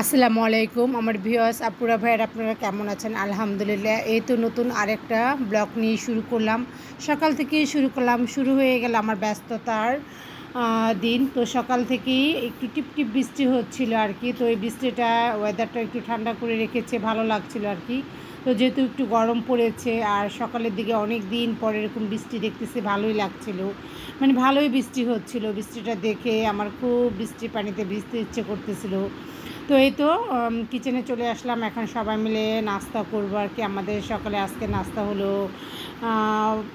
আসসালামু আলাইকুম আমার ভিউয়ার্স আপুরা ভাইয়ের আপনারা কেমন আছেন? আলহামদুলিল্লাহ। এই তো নতুন আরেকটা ব্লগ নিয়ে শুরু করলাম। সকাল থেকেই শুরু করলাম। শুরু হয়ে গেল আমার ব্যস্ততার দিন। তো সকাল থেকেই একটু টিপটিপ বৃষ্টি হচ্ছিল আর কি। তো এই বৃষ্টিটা ওয়েদারটা একটু ঠান্ডা করে রেখেছে, ভালো লাগছিল আর কি। তো যেহেতু একটু গরম পড়েছে আর সকালের দিকে অনেক দিন পরে এরকম বৃষ্টি দেখতেছি, ভালোই লাগছিল। মানে ভালোই বৃষ্টি হচ্ছিল। বৃষ্টিটা দেখে আমার খুব বৃষ্টির পানিতে ভিজতে ইচ্ছে করতেছিল। তো এই তো কিচেনে চলে আসলাম। এখন সবাই মিলে নাস্তা করবো আর কি। আমাদের সকালে আজকে নাস্তা হলো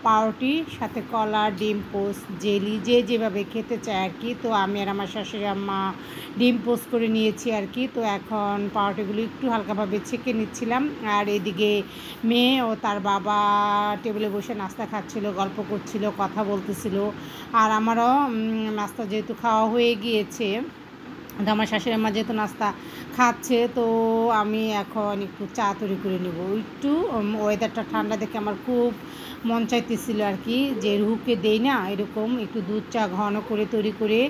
পাউরুটি, সাথে কলা, ডিম পোস্ট, জেলি, যে যেভাবে খেতে চায় আর কি। তো আমি আর আমার শাশুড়ি আম্মা ডিম পোস্ট করে নিয়েছি আর কি। তো এখন পাউরুটিগুলো একটু হালকাভাবে ছেঁকে নিচ্ছিলাম। আর এদিকে মেয়ে ও তার বাবা টেবিলে বসে নাস্তা খাচ্ছিল, গল্প করছিল, কথা বলতেছিল। আর আমারও নাস্তা যেহেতু খাওয়া হয়ে গিয়েছে, তো আমার শাশুড়ি আম্মা যেহেতু নাস্তা খাচ্ছে, তো আমি এখন একটু চা তৈরি করে নেব। একটু ওয়েদারটা ঠান্ডা দেখে আমার খুব মন চাইতেছিল আর কি, যে রুহুকে দেই না এরকম একটু দুধ চা ঘন করে তৈরি করে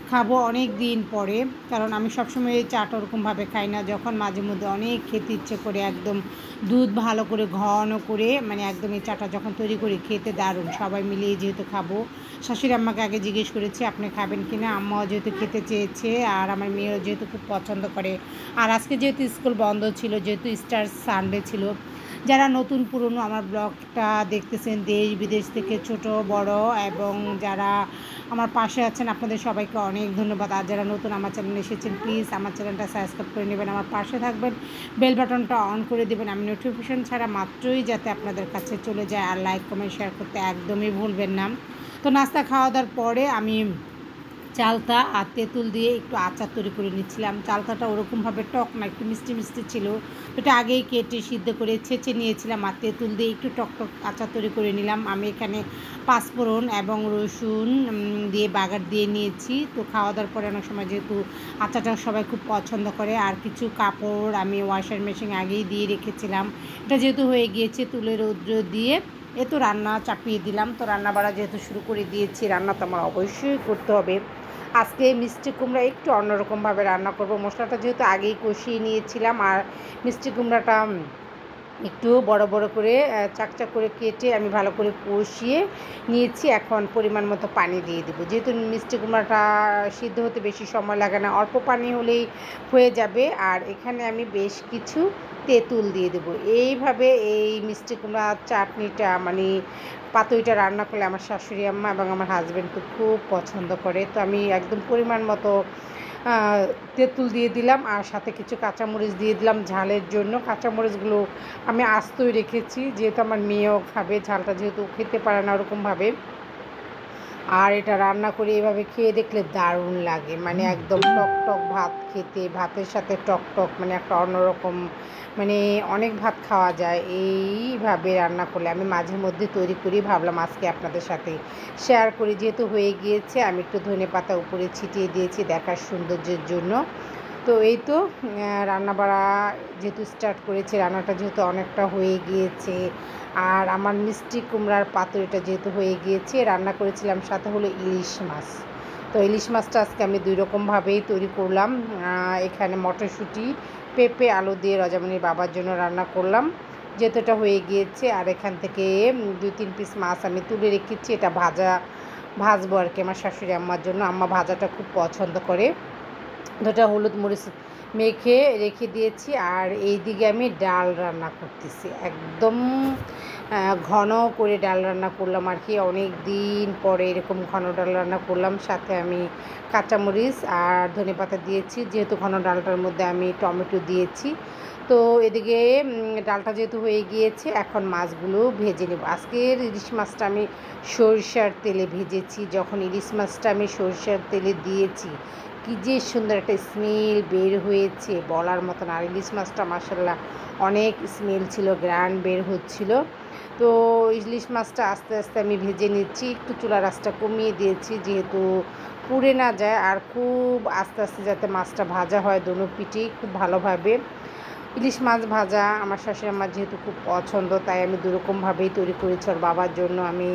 খাবো অনেক দিন পরে। কারণ আমি সবসময় এই চাটা ওরকমভাবে খাই না, যখন মাঝে মধ্যে অনেক খেতে ইচ্ছে করে একদম দুধ ভালো করে ঘন করে, মানে একদম এই চাটা যখন তৈরি করি খেতে দারুণ। সবাই মিলিয়ে যেহেতু খাবো, শাশুড়ি আম্মাকে আগে জিজ্ঞেস করেছি আপনি খাবেন কি না। আম্মাও যেহেতু খেতে চেয়েছে আর আমার মেয়েও যেহেতু খুব পছন্দ করে। আর আজকে যেহেতু স্কুল বন্ধ ছিল, যেহেতু স্টার সানডে ছিল, যারা নতুন পুরনো আমার ব্লগটা দেখতেছেন দেশ বিদেশ থেকে ছোট বড়, এবং যারা আমার পাশে আছেন আপনাদের সবাইকে অনেক ধন্যবাদ। আর যারা নতুন আমার চ্যানেলে এসেছেন প্লিজ আমার চ্যানেলটা সাবস্ক্রাইব করে নেবেন, আমার পাশে থাকবেন, বেল বাটনটা অন করে দেবেন, আমি নোটিফিকেশান ছাড়া মাত্রই যাতে আপনাদের কাছে চলে যায়। আর লাইক কমেন্ট শেয়ার করতে একদমই ভুলবেন না। তো নাস্তা খাওয়া দাওয়ার পরে আমি চালতা আর তেঁতুল দিয়ে একটু আচার তৈরি করে নিচ্ছিলাম। চালতাটা ওরকমভাবে টক না, একটু মিষ্টি মিষ্টি ছিল। এটা আগেই কেটে সিদ্ধ করে ছেঁচে নিয়েছিলাম, আর তেঁতুল দিয়ে একটু টক টক আচার তৈরি করে নিলাম। আমি এখানে পাঁচফোড়ন এবং রসুন দিয়ে বাগার দিয়ে নিয়েছি। তো খাওয়া দাওয়ার পরে অনেক সময় যেহেতু আচারটা সবাই খুব পছন্দ করে, আর কিছু কাপড় আমি ওয়াশার মেশিন আগেই দিয়ে রেখেছিলাম। এটা যেহেতু হয়ে গিয়েছে তুলে রৌদ্র দিয়ে এ তো রান্না চাপিয়ে দিলাম। তো রান্না বাড়া যেহেতু শুরু করে দিয়েছি, রান্না তো আমার অবশ্যই করতে হবে। আজকে মিষ্টি কুমড়া একটু অন্যরকমভাবে রান্না করব। মশলাটা যেহেতু আগেই কষিয়ে নিয়েছিলাম, আর মিষ্টি কুমড়াটা একটু বড় বড় করে চাকচাক করে কেটে আমি ভালো করে কষিয়ে নিয়েছি। এখন পরিমাণ মতো পানি দিয়ে দেবো, যেহেতু মিষ্টি কুমড়াটা সিদ্ধ হতে বেশি সময় লাগে না, অল্প পানি হলেই হয়ে যাবে। আর এখানে আমি বেশ কিছু তেঁতুল দিয়ে দেবো। এইভাবে এই মিষ্টি কুমড়ার চাটনিটা, মানে পাতুইটা রান্না করলে আমার শাশুড়ি আম্মা এবং আমার হাজব্যান্ড তো খুব পছন্দ করে। তো আমি একদম পরিমাণ মতো তেঁতুল দিয়ে দিলাম, আর সাথে কিছু কাঁচামরিচ দিয়ে দিলাম ঝালের জন্য। কাঁচামরিচগুলো আমি আস্তই রেখেছি, যেহেতু আমার মেয়েও খাবে ঝালটা, যেহেতু খেতে পারে না ওরকমভাবে। আর এটা রান্না করে এভাবে খেয়ে দেখলে দারুণ লাগে, মানে একদম টক টক ভাত খেতে, ভাতের সাথে টক টক, মানে একটা অন্যরকম, মানে অনেক ভাত খাওয়া যায় এইভাবে রান্না করলে। আমি মাঝে মধ্যে তৈরি করি, ভাবলাম আজকে আপনাদের সাথে শেয়ার করি। যেহেতু হয়ে গিয়েছে, আমি একটু ধনেপাতা উপরে ছিটিয়ে দিয়েছি দেখার সৌন্দর্যের জন্য। তো এই তো রান্না বাড়া যেহেতু স্টার্ট করেছি, রান্নাটা যেহেতু অনেকটা হয়ে গিয়েছে, আর আমার মিষ্টি কুমড়ার পাতুরিটা যেহেতু হয়ে গিয়েছে, রান্না করেছিলাম সাথে হলো ইলিশ মাছ। তো ইলিশ মাছটা আজকে আমি দুই রকমভাবেই তৈরি করলাম। এখানে মটরশুঁটি, পেঁপে, আলু দিয়ে রজামণির বাবার জন্য রান্না করলাম, যেহেতু এটা হয়ে গিয়েছে। আর এখান থেকে 2-3 পিস মাছ আমি তুলে রেখেছি, এটা ভাজবো আর কি আমার শাশুড়ি আম্মার জন্য। আম্মা ভাজাটা খুব পছন্দ করে। দুটা হলুদ মরিচ মেখে রেখে দিয়েছি। আর এই দিকে আমি ডাল রান্না করতেছি, একদম ঘন করে ডাল রান্না করলাম আর কি। অনেক দিন পরে এরকম ঘন ডাল রান্না করলাম, সাথে আমি কাঁচামরিচ আর ধনেপাতা দিয়েছি, যেহেতু ঘন ডালটার মধ্যে আমি টমেটো দিয়েছি। তো এদিকে ডালটা যেহেতু হয়ে গিয়েছে, এখন মাছগুলো ভেজে নেব। আজকের ইলিশ মাছটা আমি সরিষার তেলে ভেজেছি। যখন ইলিশ মাছটা আমি সরিষার তেলে দিয়েছি, কী যে সুন্দর একটা স্মেল বের হয়েছে বলার মতন। আর ইলিশ মাছটা মাশাআল্লাহ অনেক স্মেল ছিল, গ্রান বের হচ্ছিল। তো ইলিশ মাছটা আস্তে আস্তে আমি ভেজে নিচ্ছি, একটু চুলার আঁচটা কমিয়ে দিয়েছি যেহেতু পুড়ে না যায়, আর খুব আস্তে আস্তে যাতে মাছটা ভাজা হয় দোনো পিঠেই খুব ভালোভাবে। ইলিশ মাছ ভাজা আমার শাশুড়ি আমার যেহেতু খুব পছন্দ, তাই আমি দুরকমভাবেই তৈরি করেছি। ওর বাবার জন্য আমি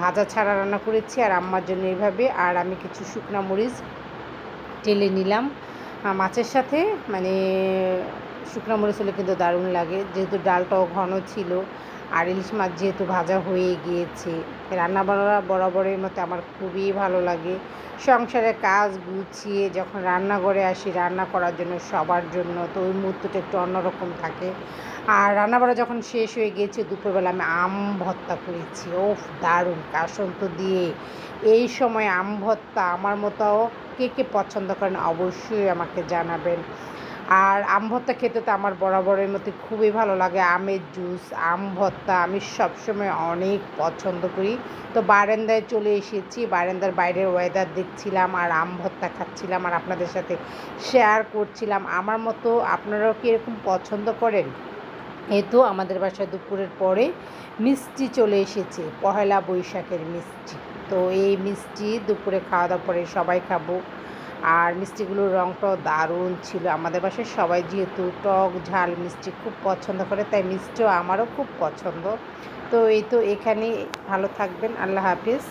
ভাজা ছাড়া রান্না করেছি, আর আম্মার জন্য এইভাবে। আর আমি কিছু শুকনো মরিচ টেলে নিলাম, মাছের সাথে মানে শুকনো মরিচ হলে কিন্তু দারুণ লাগে, যেহেতু ডালটাও ঘন ছিল আর ইলিশ মাছ যেহেতু ভাজা হয়ে গিয়েছে। রান্না বান্না বরাবরের মতো আমার খুবই ভালো লাগে। সংসারের কাজ গুছিয়ে যখন রান্নাঘরে আসি রান্না করার জন্য সবার জন্য, তো ওই মুহূর্তটা একটু অন্যরকম থাকে। আর রান্নাবাড়া যখন শেষ হয়ে গিয়েছে দুপুরবেলা আমি আম ভর্তা করেছি, ওফ দারুণ কাসন্ত দিয়ে। এই সময় আম ভর্তা আমার মতো কে কে পছন্দ করেন অবশ্যই আমাকে জানাবেন। আর আম ভর্তা খেতে তো আমার বরাবরের মতো খুবই ভালো লাগে। আমের জুস, আম ভর্তা আমি সবসময় অনেক পছন্দ করি। তো বারান্দায় চলে এসেছি, বারান্দার বাইরের ওয়েদার দেখছিলাম আর আম ভর্তা খাচ্ছিলাম আর আপনাদের সাথে শেয়ার করছিলাম। আমার মতো আপনারাও কি এরকম পছন্দ করেন? এই তো আমাদের বাসায় দুপুরের পরে মিষ্টি চলে এসেছে, পহেলা বৈশাখের মিষ্টি। তো এই মিষ্টি দুপুরে খাওয়া দাওয়ার পরে সবাই খাবো। আর মিষ্টিগুলোর রঙটাও দারুণ ছিল। আমাদের বাসায় সবাই যেহেতু টক ঝাল মিষ্টি খুব পছন্দ করে, তাই মিষ্টিও আমারও খুব পছন্দ। তো এই তো এখানেই, ভালো থাকবেন, আল্লাহ হাফিজ।